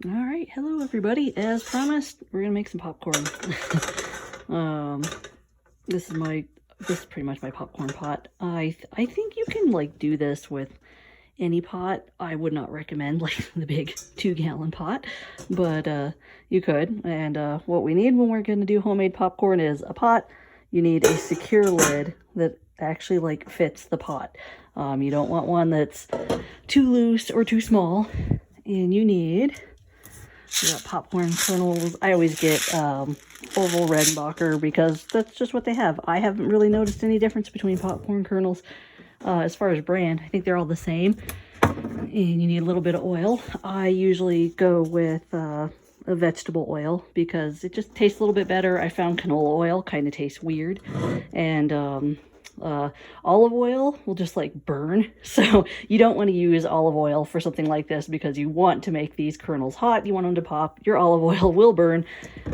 All right, hello everybody. As promised, we're gonna make some popcorn. This is pretty much my popcorn pot. I think you can like do this with any pot. I would not recommend like the big 2-gallon pot, but you could. And what we need when we're gonna do homemade popcorn is a pot. You need a secure lid that actually like fits the pot. You don't want one that's too loose or too small. And you got popcorn kernels. I always get Orville Redenbacher because that's just what they have. I haven't really noticed any difference between popcorn kernels as far as brand. I think they're all the same. And you need a little bit of oil. I usually go with a vegetable oil because it just tastes a little bit better. I found canola oil kind of tastes weird. And olive oil will just like burn, so you don't want to use olive oil for something like this because you want to make these kernels hot. You want them to pop. Your olive oil will burn.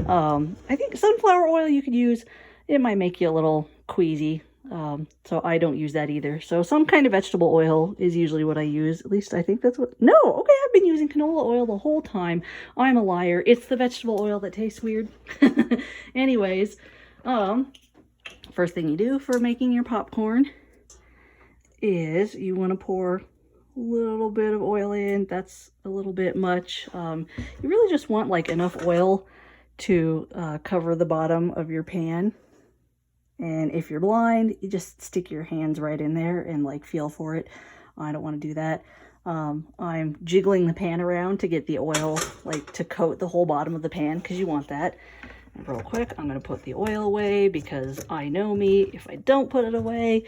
I think sunflower oil you could use. It might make you a little queasy, so I don't use that either. So some kind of vegetable oil is usually what I use. At least I think that's what... No, okay, I've been using canola oil the whole time. I'm a liar. It's the vegetable oil that tastes weird. Anyways, first thing you do for making your popcorn is you want to pour a little bit of oil in. That's a little bit much. You really just want like enough oil to cover the bottom of your pan. And if you're blind, you just stick your hands right in there and like feel for it. I don't want to do that. I'm jiggling the pan around to get the oil like to coat the whole bottom of the pan because you want that. And real quick, I'm going to put the oil away because I know me. If I don't put it away,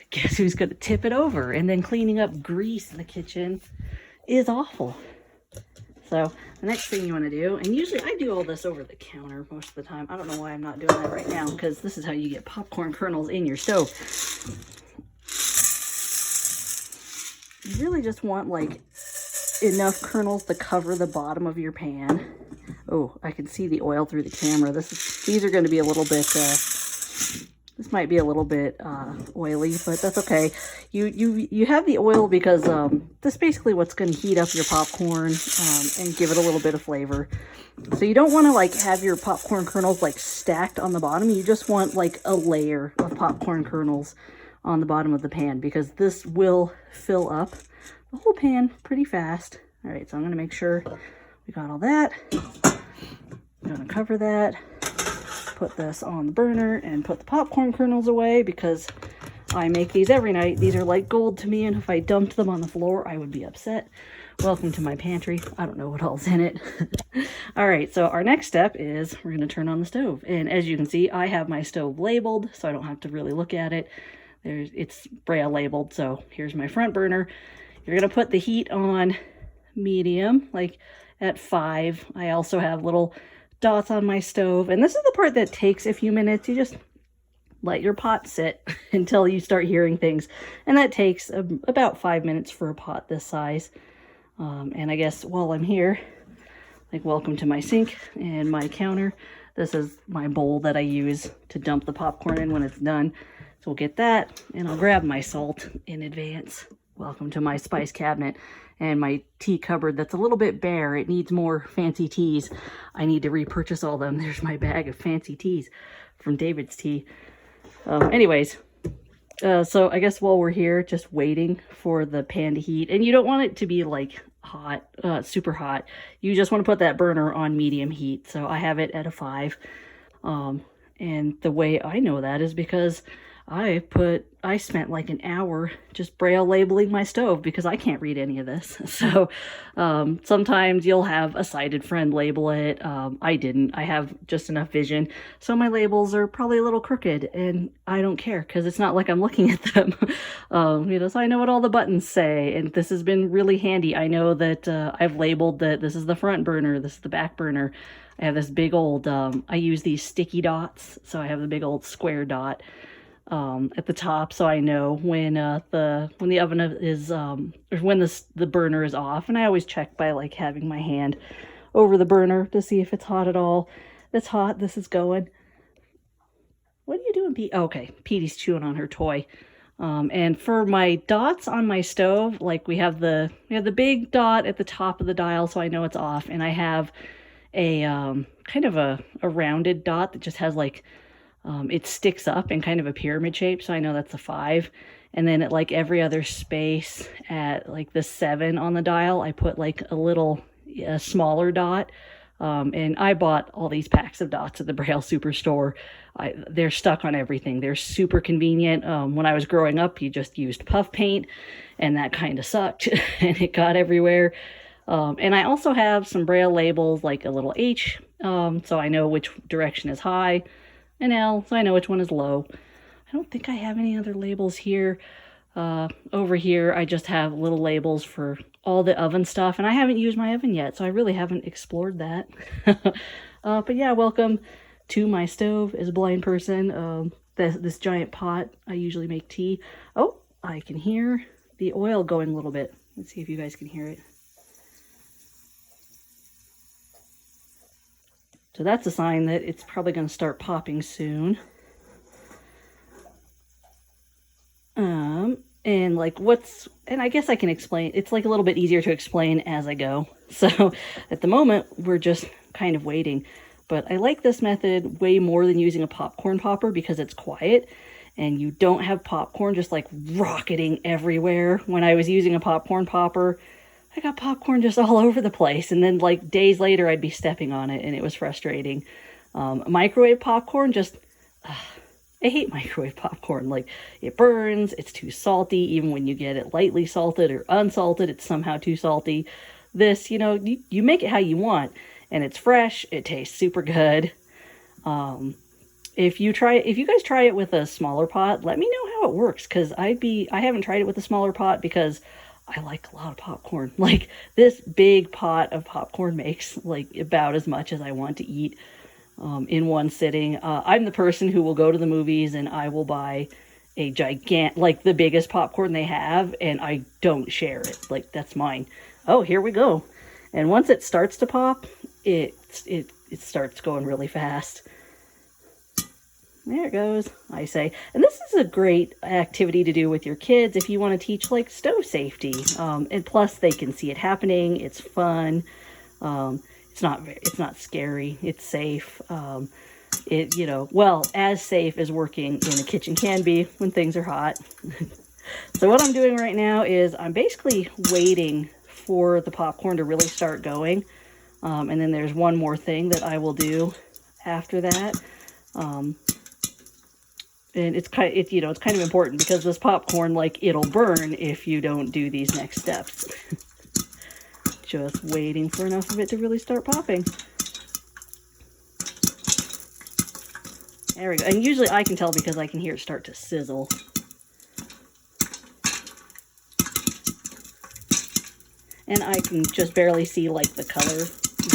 guess who's going to tip it over? And then cleaning up grease in the kitchen is awful. So the next thing you want to do, and usually I do all this over the counter most of the time. I don't know why I'm not doing that right now because this is how you get popcorn kernels in your stove. You really just want like enough kernels to cover the bottom of your pan. Oh, I can see the oil through the camera. These are going to be a little bit, this might be a little bit oily, but that's okay. You have the oil because that's basically what's going to heat up your popcorn and give it a little bit of flavor. So you don't want to like have your popcorn kernels like stacked on the bottom. You just want like a layer of popcorn kernels on the bottom of the pan because this will fill up the whole pan pretty fast. All right, so I'm going to make sure we got all that. I'm going to cover that, put this on the burner, and put the popcorn kernels away because I make these every night. These are like gold to me, and if I dumped them on the floor, I would be upset. Welcome to my pantry. I don't know what all's in it. All right, so our next step is we're going to turn on the stove. And as you can see, I have my stove labeled, so I don't have to really look at it. It's Braille labeled, so here's my front burner. You're going to put the heat on medium, like at 5. I also have little dots on my stove, and this is the part that takes a few minutes. You just let your pot sit until you start hearing things, and that takes about 5 minutes for a pot this size. And I guess while I'm here, like, welcome to my sink and my counter. This is my bowl that I use to dump the popcorn in when it's done. So we'll get that, and I'll grab my salt in advance. Welcome to my spice cabinet and my tea cupboard that's a little bit bare. It needs more fancy teas. I need to repurchase all them. There's my bag of fancy teas from David's Tea. Anyways, so I guess while we're here, just waiting for the pan to heat, and you don't want it to be like hot, super hot. You just want to put that burner on medium heat. So I have it at a 5. And the way I know that is because I spent like an hour just Braille labeling my stove because I can't read any of this. So sometimes you'll have a sighted friend label it. I didn't. I have just enough vision. So my labels are probably a little crooked, and I don't care because it's not like I'm looking at them. So I know what all the buttons say, and this has been really handy. I know that I've labeled that this is the front burner, this is the back burner. I have this big old, I use these sticky dots. So I have the big old square dot at the top, so I know when the oven is or when the burner is off. And I always check by like having my hand over the burner to see if it's hot at all. It's hot. This is going. What are you doing, Pete? Oh, okay, Petey's chewing on her toy. And for my dots on my stove, like we have the big dot at the top of the dial, so I know it's off, and I have a kind of a rounded dot that just has like it sticks up in kind of a pyramid shape, so I know that's a 5. And then at like every other space at like the 7 on the dial, I put like a smaller dot. And I bought all these packs of dots at the Braille Superstore. They're stuck on everything. They're super convenient. When I was growing up, you just used puff paint, and that kind of sucked, and it got everywhere. And I also have some Braille labels, like a little H, so I know which direction is high, an L, so I know which one is low. I don't think I have any other labels here. Over here, I just have little labels for all the oven stuff, and I haven't used my oven yet, so I really haven't explored that. But yeah, welcome to my stove as a blind person. This giant pot, I usually make tea. Oh, I can hear the oil going a little bit. Let's see if you guys can hear it. So that's a sign that it's probably going to start popping soon. And like and I guess I can explain, it's like a little bit easier to explain as I go. So at the moment, we're just kind of waiting. But I like this method way more than using a popcorn popper because it's quiet and you don't have popcorn just like rocketing everywhere. When I was using a popcorn popper, I got popcorn just all over the place. And then like days later, I'd be stepping on it and it was frustrating. Microwave popcorn just... I hate microwave popcorn. Like, it burns, it's too salty. Even when you get it lightly salted or unsalted, it's somehow too salty. This, you know, you make it how you want, and it's fresh, it tastes super good. If you guys try it with a smaller pot, let me know how it works, because I haven't tried it with a smaller pot because I like a lot of popcorn. Like, this big pot of popcorn makes, like, about as much as I want to eat. In one sitting. I'm the person who will go to the movies and I will buy a like the biggest popcorn they have, and I don't share it. Like, that's mine. Oh, here we go. And once it starts to pop, it starts going really fast. There it goes, I say. And this is a great activity to do with your kids if you want to teach like stove safety. And plus they can see it happening. It's fun. It's not scary. It's safe. Well, as safe as working in a kitchen can be when things are hot. So what I'm doing right now is I'm basically waiting for the popcorn to really start going. And then there's one more thing that I will do after that. And it's kind of important because this popcorn, like, it'll burn if you don't do these next steps. Just waiting for enough of it to really start popping. There we go. And usually I can tell because I can hear it start to sizzle. And I can just barely see like the color.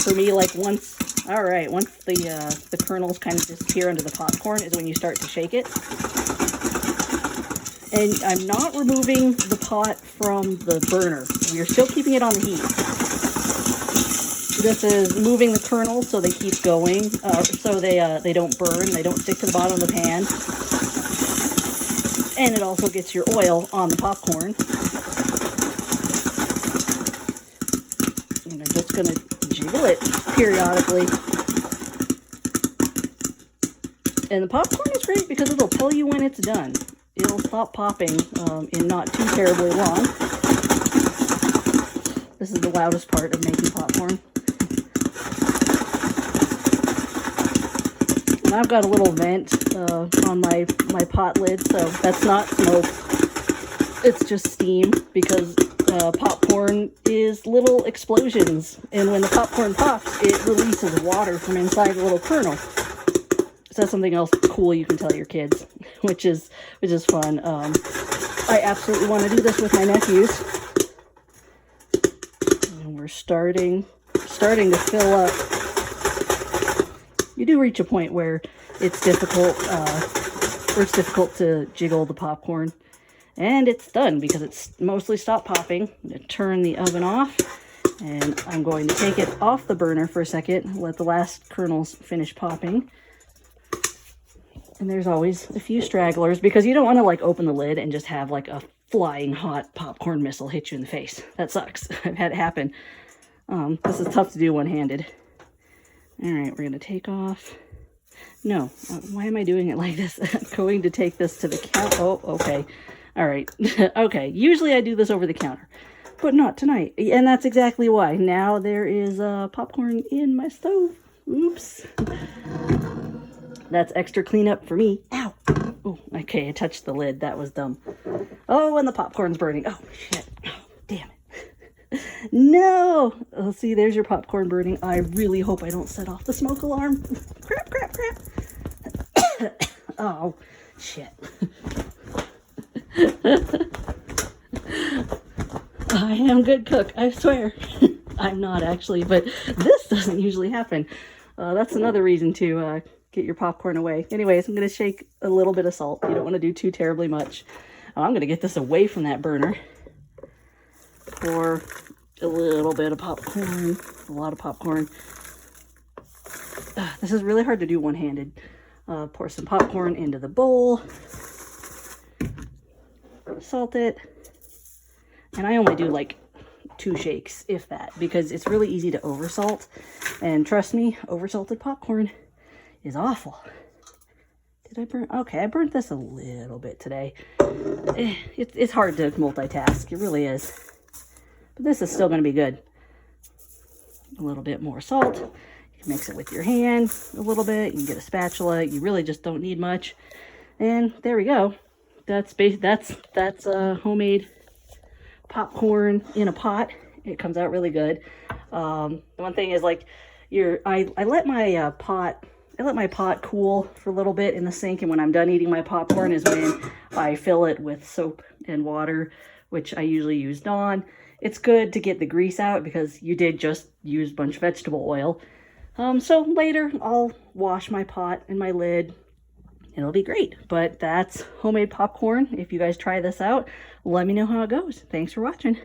For me, like once the kernels kind of disappear under the popcorn is when you start to shake it. And I'm not removing the pot from the burner. We're still keeping it on the heat. This is moving the kernels so they keep going, so they don't burn, they don't stick to the bottom of the pan. And it also gets your oil on the popcorn. And I'm just going to jiggle it periodically. And the popcorn is great because it'll tell you when it's done. It'll stop popping in not too terribly long. This is the loudest part of making popcorn. And I've got a little vent on my pot lid, so that's not smoke. It's just steam because popcorn is little explosions. And when the popcorn pops, it releases water from inside the little kernel. So that's something else cool you can tell your kids, which is fun. I absolutely want to do this with my nephews. And we're starting to fill up. You do reach a point where it's difficult to jiggle the popcorn. And it's done because it's mostly stopped popping. I'm going to turn the oven off, and I'm going to take it off the burner for a second, let the last kernels finish popping. And there's always a few stragglers because you don't want to like open the lid and just have like a flying hot popcorn missile hit you in the face. That sucks. I've had it happen. This is tough to do one-handed. All right, we're going to take off. No, why am I doing it like this? I'm going to take this to the counter. Oh, okay. All right. Okay, usually I do this over the counter, but not tonight. And that's exactly why. Now there is popcorn in my stove. Oops. That's extra cleanup for me. Ow. Oh, okay, I touched the lid. That was dumb. Oh, and the popcorn's burning. Oh, shit. Oh, damn it. No. Oh, see, there's your popcorn burning. I really hope I don't set off the smoke alarm. Crap, crap, crap. Oh, shit. I am a good cook, I swear. I'm not actually, but this doesn't usually happen. That's another reason to get your popcorn away. Anyways, I'm going to shake a little bit of salt. You don't want to do too terribly much. I'm going to get this away from that burner. Pour a little bit of popcorn, a lot of popcorn. This is really hard to do one-handed. Pour some popcorn into the bowl. Salt it. And I only do like 2 shakes, if that, because it's really easy to oversalt. And trust me, oversalted popcorn is awful. Did I burn? Okay, I burnt this a little bit today. It's hard to multitask. It really is. But this is still going to be good. A little bit more salt. You can mix it with your hand a little bit. You can get a spatula. You really just don't need much. And there we go. That's homemade popcorn in a pot. It comes out really good. The one thing is like I let my pot cool for a little bit in the sink, and when I'm done eating my popcorn is when I fill it with soap and water, which I usually use Dawn. It's good to get the grease out because you did just use a bunch of vegetable oil. So later I'll wash my pot and my lid. It'll be great. But that's homemade popcorn. If you guys try this out, let me know how it goes. Thanks for watching.